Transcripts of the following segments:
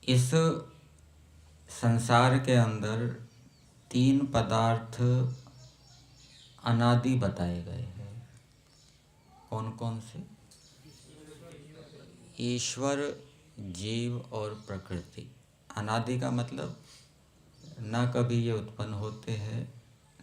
इस संसार के अंदर तीन पदार्थ अनादि बताए गए हैं। कौन कौन से? ईश्वर, जीव और प्रकृति। अनादि का मतलब ना कभी ये उत्पन्न होते हैं,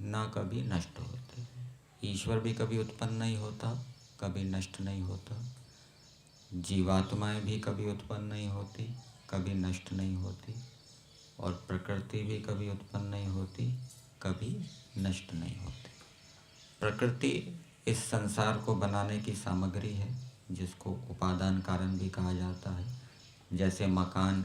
ना कभी नष्ट होते हैं। ईश्वर भी कभी उत्पन्न नहीं होता, कभी नष्ट नहीं होता। जीवात्माएं भी कभी उत्पन्न नहीं होती, कभी नष्ट नहीं होती। और प्रकृति भी कभी उत्पन्न नहीं होती, कभी नष्ट नहीं होती। प्रकृति इस संसार को बनाने की सामग्री है, जिसको उपादान कारण भी कहा जाता है। जैसे मकान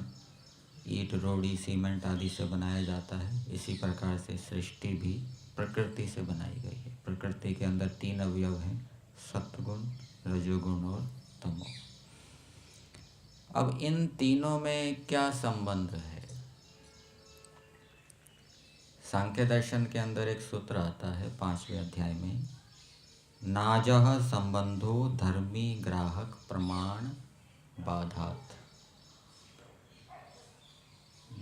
ईंट, रोड़ी, सीमेंट आदि से बनाया जाता है, इसी प्रकार से सृष्टि भी प्रकृति से बनाई गई है। प्रकृति के अंदर तीन अवयव हैं, सत्वगुण, रजोगुण और तमोगुण। अब इन तीनों में क्या संबंध है? सांख्य दर्शन के अंदर एक सूत्र आता है 5वें अध्याय में, नाजः संबंधो धर्मी ग्राहक प्रमाण बाधात।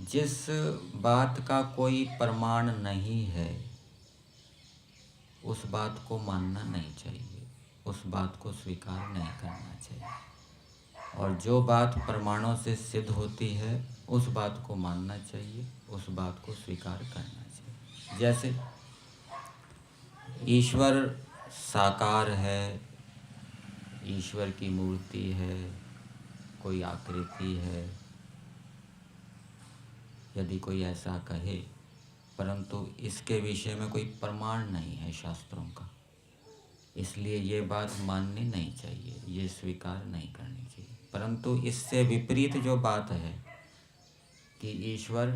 जिस बात का कोई प्रमाण नहीं है, उस बात को मानना नहीं चाहिए, उस बात को स्वीकार नहीं करना चाहिए। और जो बात प्रमाणों से सिद्ध होती है, उस बात को मानना चाहिए, उस बात को स्वीकार करना चाहिए। जैसे ईश्वर साकार है, ईश्वर की मूर्ति है, कोई आकृति है, यदि कोई ऐसा कहे, परंतु इसके विषय में कोई प्रमाण नहीं है शास्त्रों का, इसलिए ये बात माननी नहीं चाहिए, ये स्वीकार नहीं करनी चाहिए। परंतु इससे विपरीत जो बात है कि ईश्वर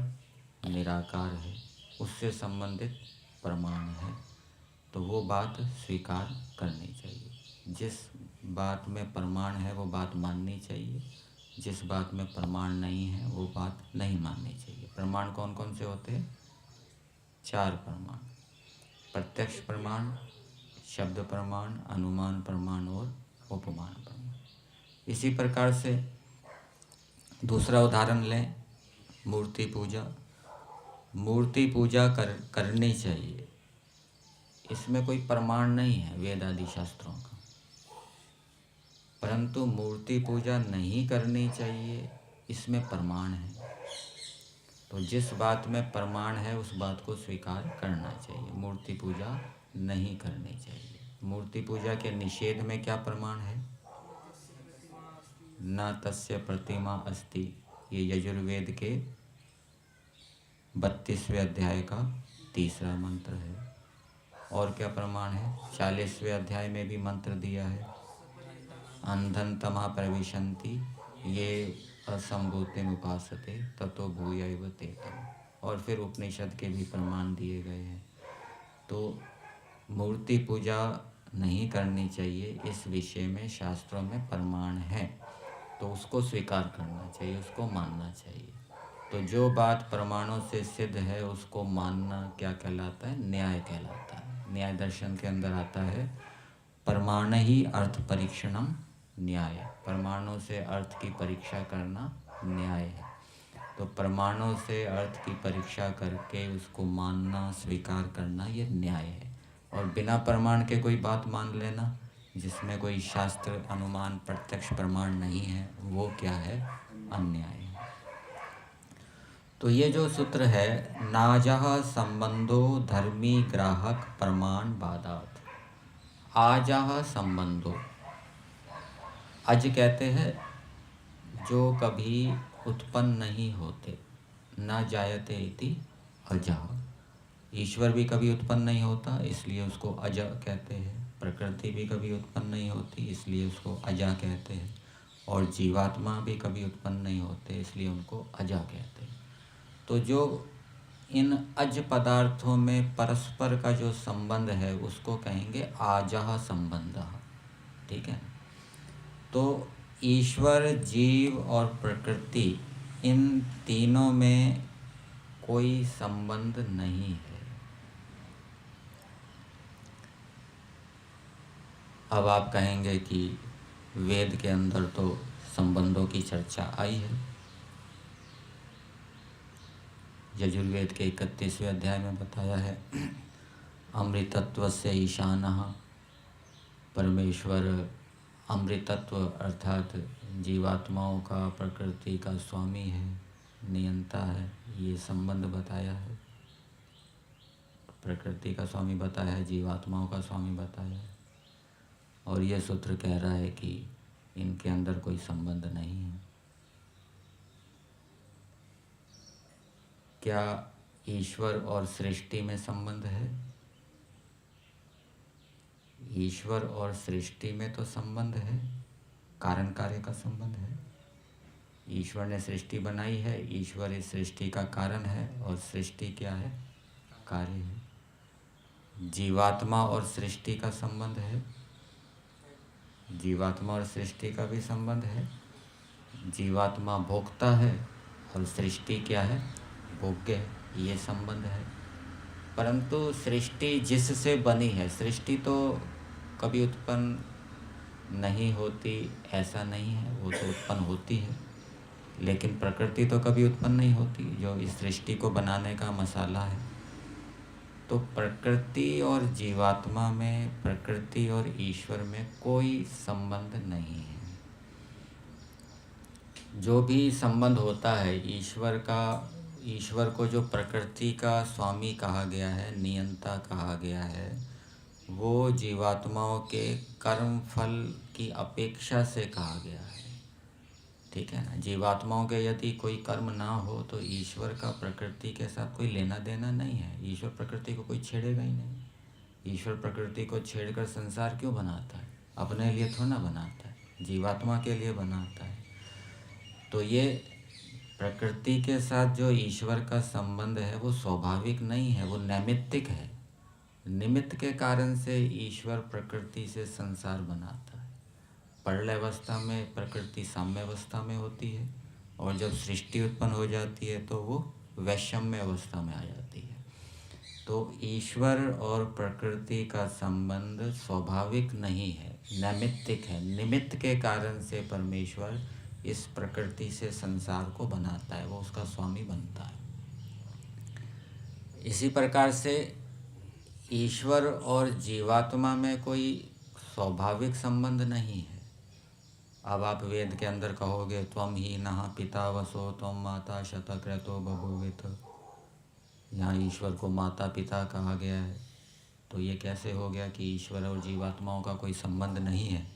निराकार है, उससे संबंधित प्रमाण है, तो वो बात स्वीकार करनी चाहिए। जिस बात में प्रमाण है वो बात माननी चाहिए, जिस बात में प्रमाण नहीं है वो बात नहीं माननी चाहिए। प्रमाण कौन कौन से होते हैं? 4 प्रमाण: प्रत्यक्ष प्रमाण, शब्द प्रमाण, अनुमान प्रमाण और उपमान प्रमाण। इसी प्रकार से दूसरा उदाहरण लें, मूर्ति पूजा। मूर्ति पूजा करनी चाहिए, इसमें कोई प्रमाण नहीं है वेद आदि शास्त्रों का, परंतु मूर्ति पूजा नहीं करनी चाहिए, इसमें प्रमाण है। तो जिस बात में प्रमाण है उस बात को स्वीकार करना चाहिए, मूर्ति पूजा नहीं करनी चाहिए। मूर्ति पूजा के निषेध में क्या प्रमाण है? न तस्य प्रतिमा अस्ति, ये यजुर्वेद के 32वें अध्याय का 3रा मंत्र है। और क्या प्रमाण है? 40वें अध्याय में भी मंत्र दिया है, अंधन तमा प्रविशन्ति ये असंभूतिम उपासते ततो भूयैव ते तम। और फिर उपनिषद के भी प्रमाण दिए गए हैं। तो मूर्ति पूजा नहीं करनी चाहिए, इस विषय में शास्त्रों में प्रमाण है, तो उसको स्वीकार करना चाहिए, उसको मानना चाहिए। तो जो बात प्रमाणों से सिद्ध है उसको मानना क्या कहलाता है? न्याय कहलाता है। न्याय दर्शन के अंदर आता है, प्रमाण ही अर्थ परीक्षणम न्याय। प्रमाणों से अर्थ की परीक्षा करना न्याय है। तो प्रमाणों से अर्थ की परीक्षा करके उसको मानना, स्वीकार करना, ये न्याय है। और बिना प्रमाण के कोई बात मान लेना, जिसमें कोई शास्त्र, अनुमान, प्रत्यक्ष प्रमाण नहीं है, वो क्या है? अन्याय है। तो ये जो सूत्र है, नाजः संबंधो धर्मी ग्राहक प्रमाण बाधात। आजः संबंधो, अज कहते हैं जो कभी उत्पन्न नहीं होते, न जायते इति अजः। ईश्वर भी कभी उत्पन्न नहीं होता, इसलिए उसको अज कहते हैं। प्रकृति भी कभी उत्पन्न नहीं होती, इसलिए उसको अजा कहते हैं। और जीवात्मा भी कभी उत्पन्न नहीं होते, इसलिए उनको अजा कहते हैं। तो जो इन अज पदार्थों में परस्पर का जो संबंध है उसको कहेंगे आजः संबंधः। ठीक है? तो ईश्वर, जीव और प्रकृति, इन तीनों में कोई संबंध नहीं है। अब आप कहेंगे कि वेद के अंदर तो संबंधों की चर्चा आई है, यजुर्वेद के 31वें अध्याय में बताया है, अमृतत्व से ईशानः, परमेश्वर अमृतत्व अर्थात जीवात्माओं का प्रकृति का स्वामी है, नियंता है, ये संबंध बताया है। प्रकृति का स्वामी बताया है, जीवात्माओं का स्वामी बताया है, और ये सूत्र कह रहा है कि इनके अंदर कोई संबंध नहीं है। क्या ईश्वर और सृष्टि में संबंध है? ईश्वर और सृष्टि में तो संबंध है, कारण कार्य का संबंध है। ईश्वर ने सृष्टि बनाई है, ईश्वर इस सृष्टि का कारण है, और सृष्टि क्या है? कार्य है। जीवात्मा और सृष्टि का संबंध है, जीवात्मा और सृष्टि का भी संबंध है। जीवात्मा भोक्ता है और सृष्टि क्या है? भोग्य है, ये संबंध है। परंतु सृष्टि जिससे बनी है, सृष्टि तो कभी उत्पन्न नहीं होती ऐसा नहीं है, वो तो उत्पन्न होती है, लेकिन प्रकृति तो कभी उत्पन्न नहीं होती, जो इस सृष्टि को बनाने का मसाला है। तो प्रकृति और जीवात्मा में, प्रकृति और ईश्वर में कोई संबंध नहीं है। जो भी संबंध होता है ईश्वर का, ईश्वर को जो प्रकृति का स्वामी कहा गया है, नियंता कहा गया है, वो जीवात्माओं के कर्म फल की अपेक्षा से कहा गया है। ठीक है ना। जीवात्माओं के यदि कोई कर्म ना हो तो ईश्वर का प्रकृति के साथ कोई लेना देना नहीं है। ईश्वर प्रकृति को कोई छेड़ेगा ही नहीं। ईश्वर प्रकृति को छेड़कर संसार क्यों बनाता है? अपने लिए थोड़ा ना बनाता है, जीवात्मा के लिए बनाता है। तो ये प्रकृति के साथ जो ईश्वर का संबंध है वो स्वाभाविक नहीं है, वो नैमित्तिक है। निमित्त के कारण से ईश्वर प्रकृति से संसार बनाता है। प्रलय अवस्था में प्रकृति साम्य अवस्था में होती है, और जब सृष्टि उत्पन्न हो जाती है तो वो वैषम्य अवस्था में आ जाती है। तो ईश्वर और प्रकृति का संबंध स्वाभाविक नहीं है, नैमित्तिक है। निमित्त के कारण से परमेश्वर इस प्रकृति से संसार को बनाता है, वो उसका स्वामी बनता है। इसी प्रकार से ईश्वर और जीवात्मा में कोई स्वाभाविक संबंध नहीं है। अब आप वेद के अंदर कहोगे त्वम ही नः पिता वसो त्वम माता शतक्रतो बभूवित, यहाँ ईश्वर को माता पिता कहा गया है, तो ये कैसे हो गया कि ईश्वर और जीवात्माओं का कोई संबंध नहीं है?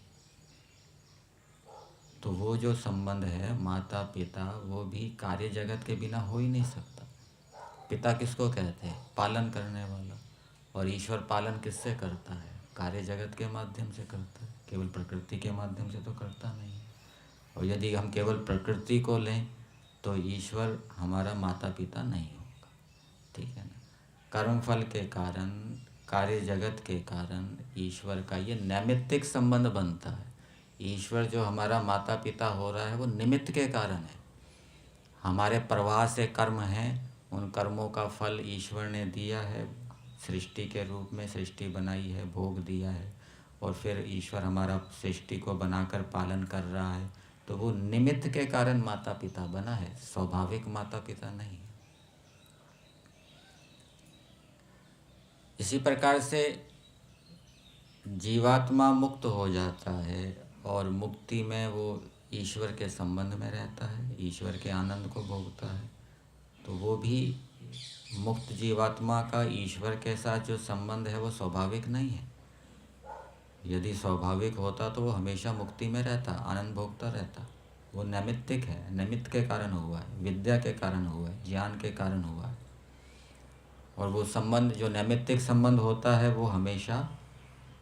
तो वो जो संबंध है माता पिता, वो भी कार्य जगत के बिना हो ही नहीं सकता। पिता किसको कहते हैं? पालन करने वाला। और ईश्वर पालन किससे करता है? कार्य जगत के माध्यम से करता है, केवल प्रकृति के माध्यम से तो करता नहीं है। और यदि हम केवल प्रकृति को लें तो ईश्वर हमारा माता पिता नहीं होगा। ठीक है ना। कर्म फल के कारण, कार्य जगत के कारण ईश्वर का ये नैमित्तिक संबंध बनता है। ईश्वर जो हमारा माता पिता हो रहा है वो निमित्त के कारण है। हमारे प्रवाह से कर्म हैं, उन कर्मों का फल ईश्वर ने दिया है, सृष्टि के रूप में सृष्टि बनाई है, भोग दिया है, और फिर ईश्वर हमारा सृष्टि को बनाकर पालन कर रहा है। तो वो निमित्त के कारण माता पिता बना है, स्वाभाविक माता पिता नहीं। इसी प्रकार से जीवात्मा मुक्त हो जाता है, और मुक्ति में वो ईश्वर के संबंध में रहता है, ईश्वर के आनंद को भोगता है। तो वो भी मुक्त जीवात्मा का ईश्वर के साथ जो संबंध है वो स्वाभाविक नहीं है। यदि स्वाभाविक होता तो वो हमेशा मुक्ति में रहता, आनंद भोगता रहता। वो नैमित्तिक है, निमित्त के कारण हुआ है, विद्या के कारण हुआ है, ज्ञान के कारण हुआ है। और वो संबंध जो नैमित्तिक संबंध होता है वो हमेशा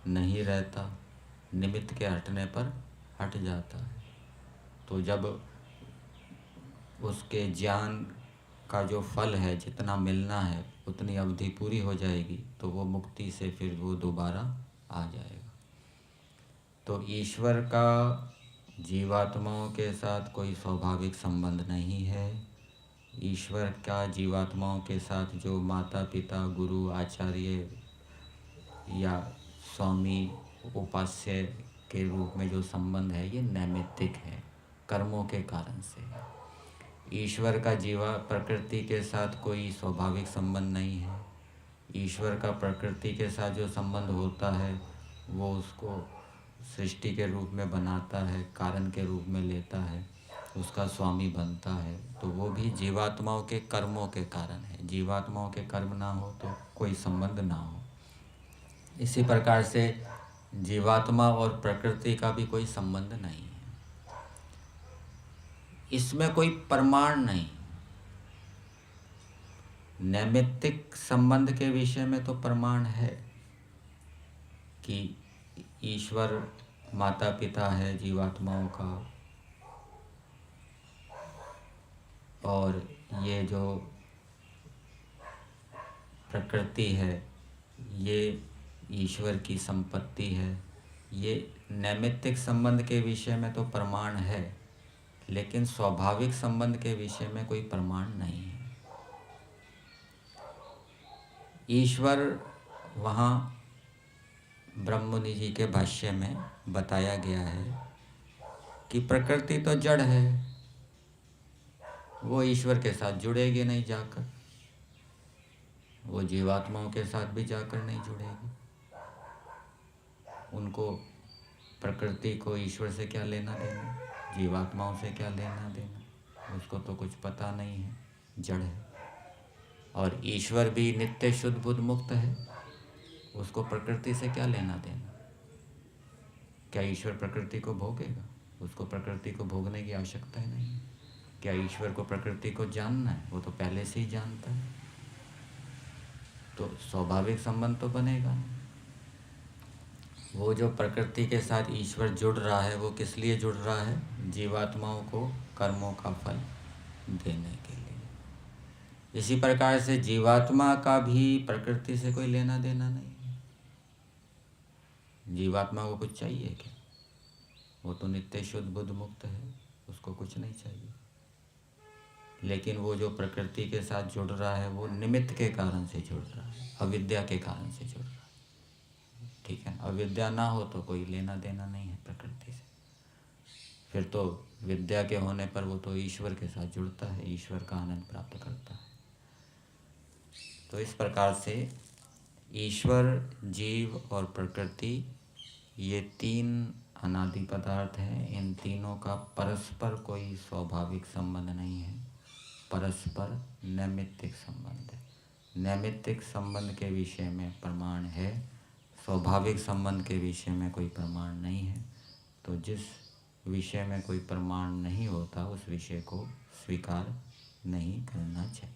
नहीं रहता, निमित्त के हटने पर हट जाता है। तो जब उसके ज्ञान का जो फल है, जितना मिलना है उतनी अवधि पूरी हो जाएगी, तो वो मुक्ति से फिर वो दोबारा आ जाएगा। तो ईश्वर का जीवात्माओं के साथ कोई स्वाभाविक संबंध नहीं है। ईश्वर का जीवात्माओं के साथ जो माता पिता, गुरु, आचार्य या स्वामी, उपास्य के रूप में जो संबंध है ये नैमित्तिक है, कर्मों के कारण से है। ईश्वर का जीवा प्रकृति के साथ कोई स्वाभाविक संबंध नहीं है। ईश्वर का प्रकृति के साथ जो संबंध होता है वो उसको सृष्टि के रूप में बनाता है, कारण के रूप में लेता है, उसका स्वामी बनता है। तो वो भी जीवात्माओं के कर्मों के कारण है। जीवात्माओं के कर्म ना हो तो कोई संबंध ना हो। इसी प्रकार से जीवात्मा और प्रकृति का भी कोई संबंध नहीं है। इसमें कोई प्रमाण नहीं। नैमित्तिक संबंध के विषय में तो प्रमाण है कि ईश्वर माता पिता है जीवात्माओं का, और ये जो प्रकृति है ये ईश्वर की संपत्ति है। ये नैमित्तिक संबंध के विषय में तो प्रमाण है, लेकिन स्वाभाविक संबंध के विषय में कोई प्रमाण नहीं है। ईश्वर वहाँ ब्रह्ममुनि जी के भाष्य में बताया गया है कि प्रकृति तो जड़ है, वो ईश्वर के साथ जुड़ेगी नहीं जाकर, वो जीवात्माओं के साथ भी जाकर नहीं जुड़ेगी। उनको प्रकृति को ईश्वर से क्या लेना देना, जीवात्माओं से क्या लेना देना, उसको तो कुछ पता नहीं है, जड़ है। और ईश्वर भी नित्य शुद्ध बुद्ध मुक्त है, उसको प्रकृति से क्या लेना देना। क्या ईश्वर प्रकृति को भोगेगा? उसको प्रकृति को भोगने की आवश्यकता ही नहीं है। क्या ईश्वर को प्रकृति को जानना है? वो तो पहले से ही जानता है। तो स्वाभाविक संबंध तो बनेगा नहीं। वो जो प्रकृति के साथ ईश्वर जुड़ रहा है वो किस लिए जुड़ रहा है? जीवात्माओं को कर्मों का फल देने के लिए। इसी प्रकार से जीवात्मा का भी प्रकृति से कोई लेना देना नहीं है। जीवात्मा को कुछ चाहिए क्या? वो तो नित्य शुद्ध बुद्ध मुक्त है, उसको कुछ नहीं चाहिए। लेकिन वो जो प्रकृति के साथ जुड़ रहा है वो निमित्त के कारण से जुड़ रहा है, अविद्या के कारण से जुड़ रहा है। ठीक है, अविद्या ना हो तो कोई लेना देना नहीं है प्रकृति से। फिर तो विद्या के होने पर वो तो ईश्वर के साथ जुड़ता है, ईश्वर का आनंद प्राप्त करता है। तो इस प्रकार से ईश्वर, जीव और प्रकृति ये तीन अनादि पदार्थ हैं। इन तीनों का परस्पर कोई स्वाभाविक संबंध नहीं है, परस्पर नैमित्तिक संबंध है। नैमित्तिक संबंध के विषय में प्रमाण है, स्वाभाविक संबंध के विषय में कोई प्रमाण नहीं है। तो जिस विषय में कोई प्रमाण नहीं होता उस विषय को स्वीकार नहीं करना चाहिए।